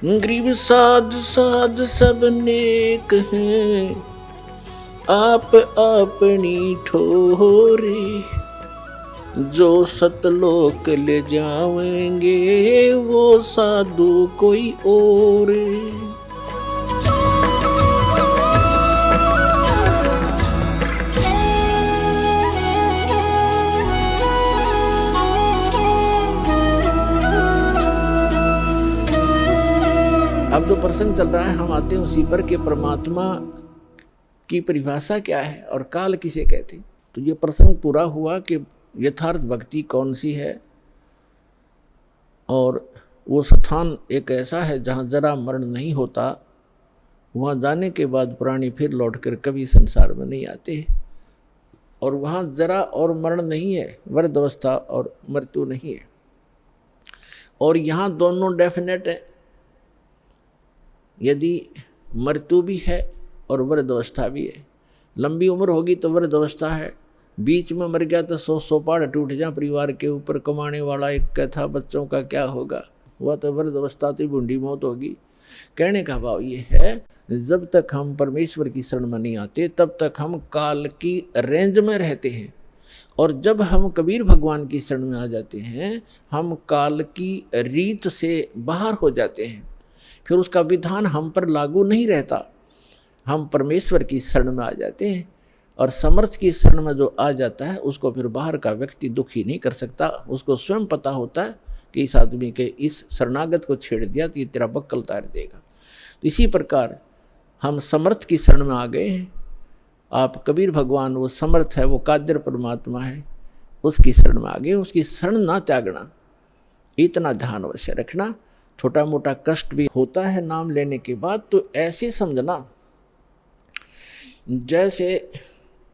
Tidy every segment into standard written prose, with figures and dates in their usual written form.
गरीब साध साध सब नेक हैं, आप अपनी ठोरे। जो सतलोक ले जाएंगे वो साधु कोई और। अब जो प्रसंग चल रहा है हम आते हैं उसी पर कि परमात्मा की परिभाषा क्या है और काल किसे कहते हैं। तो ये प्रसंग पूरा हुआ कि यथार्थ भक्ति कौन सी है, और वो स्थान एक ऐसा है जहाँ जरा मरण नहीं होता। वहाँ जाने के बाद प्राणी फिर लौटकर कभी संसार में नहीं आते, और वहाँ जरा और मरण नहीं है, वृद्धावस्था और मृत्यु नहीं है। और यहाँ दोनों डेफिनेट है। यदि मृत्यु भी है और वृद्धावस्था भी है, लंबी उम्र होगी तो वृद्धावस्था है, बीच में मर गया तो 100 पहाड़ टूट जाए परिवार के ऊपर, कमाने वाला एक था, बच्चों का क्या होगा, वह तो वृद्धावस्था तो बूढ़ी मौत होगी। कहने का भाव ये है, जब तक हम परमेश्वर की शरण में नहीं आते तब तक हम काल की रेंज में रहते हैं, और जब हम कबीर भगवान की शरण में आ जाते हैं हम काल की रीत से बाहर हो जाते हैं। फिर उसका विधान हम पर लागू नहीं रहता, हम परमेश्वर की शरण में आ जाते हैं। और समर्थ की शरण में जो आ जाता है उसको फिर बाहर का व्यक्ति दुखी नहीं कर सकता। उसको स्वयं पता होता है कि इस आदमी के इस शरणागत को छेड़ दिया तो ये तेरा बक्कल तार देगा। तो इसी प्रकार हम समर्थ की शरण में आ गए हैं। आप कबीर भगवान वो समर्थ है, वो कादिर परमात्मा है, उसकी शरण में आ गए। उसकी शरण ना त्यागना, इतना ध्यान अवश्य रखना। छोटा मोटा कष्ट भी होता है नाम लेने के बाद, तो ऐसे समझना जैसे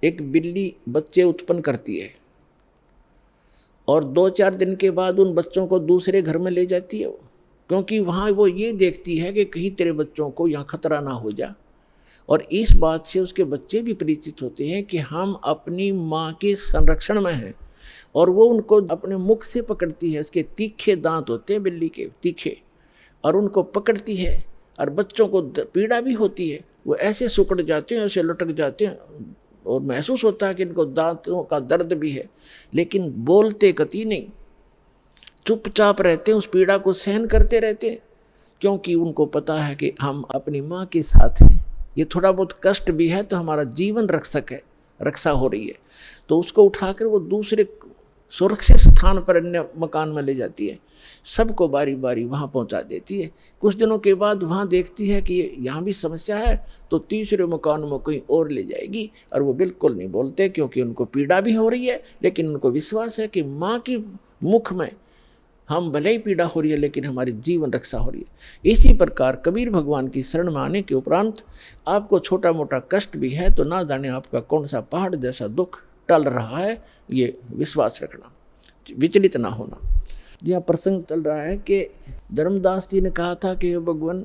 एक बिल्ली बच्चे उत्पन्न करती है और 2-4 दिन के बाद उन बच्चों को दूसरे घर में ले जाती है, क्योंकि वहाँ वो ये देखती है कि कहीं तेरे बच्चों को यहाँ खतरा ना हो जा। और इस बात से उसके बच्चे भी परिचित होते हैं कि हम अपनी माँ के संरक्षण में हैं, और वो उनको अपने मुख से पकड़ती है। उसके तीखे दांत होते हैं बिल्ली के, तीखे, और उनको पकड़ती है। और बच्चों को पीड़ा भी होती है, वो ऐसे सुकड़ जाते हैं, ऐसे लटक जाते हैं, और महसूस होता है कि इनको दांतों का दर्द भी है, लेकिन बोलते कतई नहीं, चुपचाप रहते हैं, उस पीड़ा को सहन करते रहते हैं, क्योंकि उनको पता है कि हम अपनी माँ के साथ हैं। ये थोड़ा बहुत कष्ट भी है तो हमारा जीवन रक्षक है, रक्षा हो रही है। तो उसको उठाकर वो दूसरे सुरक्षित स्थान पर अन्य मकान में ले जाती है, सबको बारी बारी वहाँ पहुँचा देती है। कुछ दिनों के बाद वहाँ देखती है कि यहाँ भी समस्या है, तो तीसरे मकान में कहीं और ले जाएगी। और वो बिल्कुल नहीं बोलते, क्योंकि उनको पीड़ा भी हो रही है, लेकिन उनको विश्वास है कि माँ की मुख में हम भले ही पीड़ा हो रही है लेकिन हमारी जीवन रक्षा हो रही है। इसी प्रकार कबीर भगवान की शरण में आने के उपरांत आपको छोटा मोटा कष्ट भी है तो ना जाने आपका कौन सा पहाड़ जैसा दुख टल रहा है, ये विश्वास रखना, विचलित ना होना। यह प्रसंग चल रहा है कि धर्मदास जी ने कहा था कि भगवान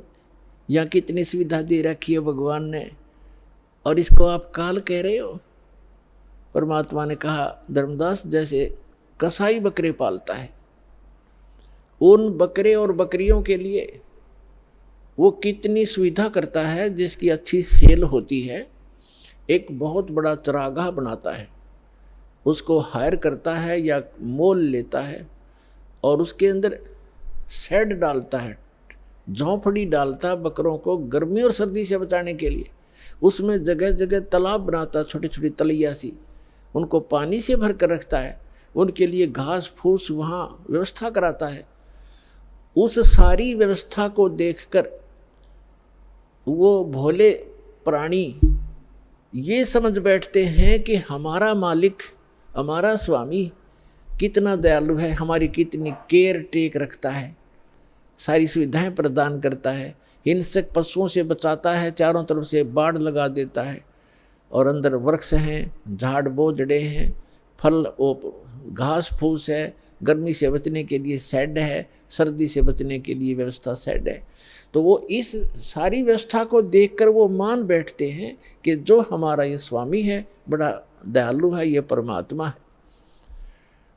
यहाँ कितनी सुविधा दे रखी है भगवान ने, और इसको आप काल कह रहे हो। परमात्मा ने कहा, धर्मदास जैसे कसाई बकरे पालता है, उन बकरे और बकरियों के लिए वो कितनी सुविधा करता है, जिसकी अच्छी सेल होती है। एक बहुत बड़ा चरागाह बनाता है, उसको हायर करता है या मोल लेता है, और उसके अंदर शेड डालता है, झोंपड़ी डालता है बकरों को गर्मी और सर्दी से बचाने के लिए। उसमें जगह जगह तालाब बनाता है, छोटी छोटी तलैया सी, उनको पानी से भर कर रखता है, उनके लिए घास फूस वहाँ व्यवस्था कराता है। उस सारी व्यवस्था को देखकर वो भोले प्राणी ये समझ बैठते हैं कि हमारा मालिक, हमारा स्वामी कितना दयालु है, हमारी कितनी केयर टेक रखता है, सारी सुविधाएं प्रदान करता है, हिंसक पशुओं से बचाता है, चारों तरफ से बाड़ लगा देता है, और अंदर वृक्ष हैं, झाड़ बोझड़े हैं, फल घास फूस है, गर्मी से बचने के लिए शेड है, सर्दी से बचने के लिए व्यवस्था शेड है। तो वो इस सारी व्यवस्था को देखकर वो मान बैठते हैं कि जो हमारा ये स्वामी है बड़ा दयालु है, ये परमात्मा है।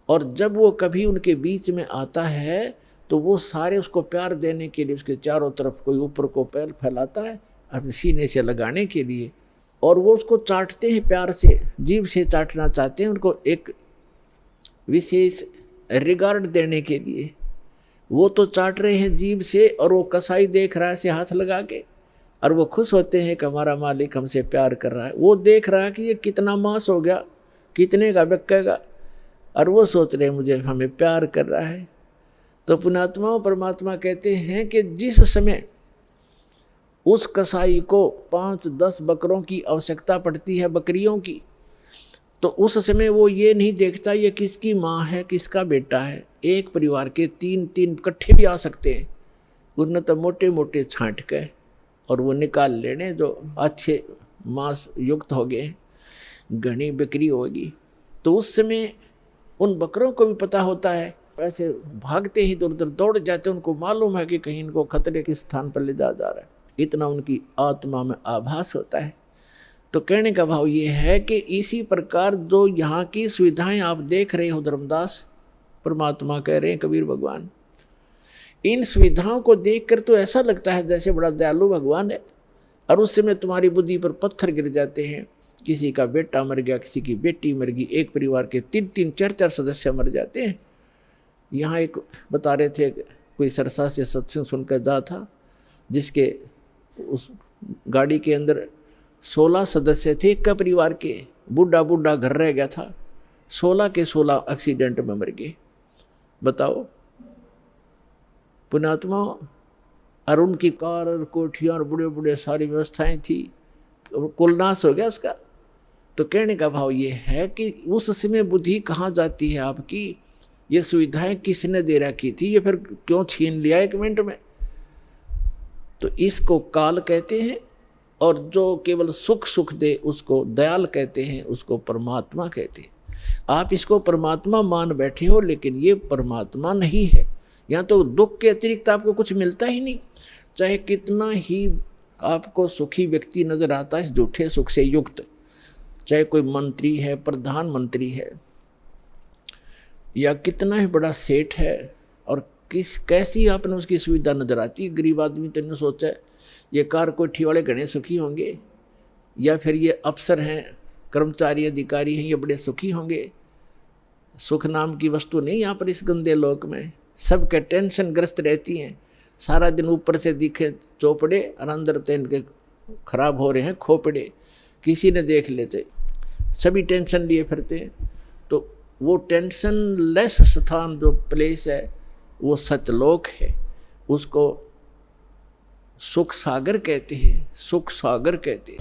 और जब वो कभी उनके बीच में आता है तो वो सारे उसको प्यार देने के लिए उसके चारों तरफ कोई ऊपर को पैर फैलाता है अपने सीने से लगाने के लिए, और वो उसको चाटते हैं प्यार से, जीभ से चाटना चाहते हैं उनको एक विशेष रिगार्ड देने के लिए। वो तो चाट रहे हैं जीभ से, और वो कसाई देख रहा है से हाथ लगा के, और वो खुश होते हैं कि हमारा मालिक हमसे प्यार कर रहा है। वो देख रहा है कि ये कितना मांस हो गया, कितने का बिकेगा, और वो सोच रहे हैं मुझे हमें प्यार कर रहा है। तो पुण्यात्माओं परमात्मा कहते हैं कि जिस समय उस कसाई को 5-10 बकरों की आवश्यकता पड़ती है, बकरियों की, तो उस समय वो ये नहीं देखता ये किसकी माँ है किसका बेटा है। एक परिवार के 3-3 इकट्ठे भी आ सकते हैं, उनने तो मोटे मोटे छांट के और वो निकाल लेने जो अच्छे मांस युक्त हो गए, घनी बिक्री होगी। तो उस समय उन बकरों को भी पता होता है, ऐसे भागते ही इधर उधर दौड़ जाते, उनको मालूम है कि कहीं इनको खतरे के स्थान पर ले जा रहा है, इतना उनकी आत्मा में आभास होता है। तो कहने का भाव ये है कि इसी प्रकार जो यहाँ की सुविधाएं आप देख रहे हो, धर्मदास परमात्मा कह रहे हैं, कबीर भगवान, इन सुविधाओं को देखकर तो ऐसा लगता है जैसे बड़ा दयालु भगवान है, और उस समय तुम्हारी बुद्धि पर पत्थर गिर जाते हैं। किसी का बेटा मर गया, किसी की बेटी मर गई, एक परिवार के 3-3, 4-4 सदस्य मर जाते हैं। यहाँ एक बता रहे थे, कोई सरसा से सत्संग सुनकर जा था, जिसके उस गाड़ी के अंदर 16 सदस्य थे एक का परिवार के, बूढ़ा बूढ़ा घर रह गया था, 16 के 16 एक्सीडेंट में मर गए। बताओ पुण्यात्मा, और उनकी कार और कोठियाँ और बड़े बड़े सारी व्यवस्थाएं थी, कुल नाश हो गया उसका। तो कहने का भाव ये है कि उस समय बुद्धि कहाँ जाती है आपकी, ये सुविधाएं किसने दे रखी थी, ये फिर क्यों छीन लिया 1 मिनट में। तो इसको काल कहते हैं, और जो केवल सुख सुख दे उसको दयाल कहते हैं, उसको परमात्मा कहते हैं। आप इसको परमात्मा मान बैठे हो, लेकिन ये परमात्मा नहीं है। यहाँ तो दुख के अतिरिक्त आपको कुछ मिलता ही नहीं, चाहे कितना ही आपको सुखी व्यक्ति नजर आता है इस झूठे सुख से युक्त, चाहे कोई मंत्री है, प्रधानमंत्री है, या कितना ही बड़ा सेठ है, और कैसी आपने उसकी सुविधा नजर आती है। गरीब आदमी तो सोचा ये कार कोठी वाले घने सुखी होंगे, या फिर ये अफसर हैं, कर्मचारी अधिकारी हैं, ये बड़े सुखी होंगे। सुख नाम की वस्तु नहीं यहाँ पर इस गंदे लोक में, सबके टेंशन ग्रस्त रहती हैं, सारा दिन ऊपर से दिखे चौपड़े और अंदर तो इनके खराब हो रहे हैं खोपड़े, किसी ने देख लेते, सभी टेंशन लिए फिरते हैं। तो वो टेंशन लेस स्थान जो प्लेस है वो सतलोक है, उसको सुख सागर कहते हैं, सुख सागर कहते हैं।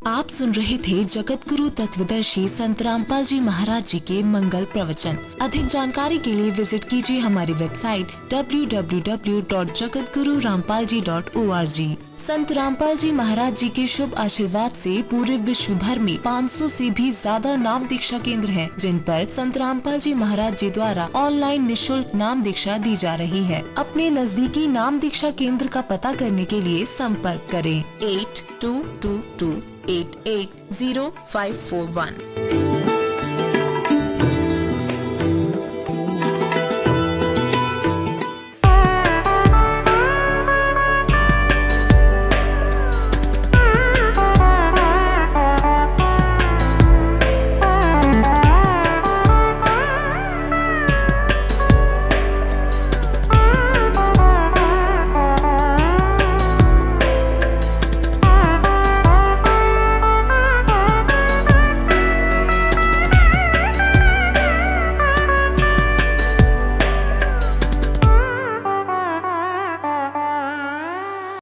आप सुन रहे थे जगत गुरु तत्वदर्शी संत रामपाल जी महाराज जी के मंगल प्रवचन। अधिक जानकारी के लिए विजिट कीजिए हमारी वेबसाइट www.jagatgururampalji.org। संत रामपाल जी महाराज जी के शुभ आशीर्वाद से पूरे विश्व भर में 500 से भी ज्यादा नाम दीक्षा केंद्र हैं, जिन पर संत रामपाल जी महाराज जी द्वारा ऑनलाइन निशुल्क नाम दीक्षा दी जा रही है। अपने नजदीकी नाम दीक्षा केंद्र का पता करने के लिए संपर्क करें 8222880541।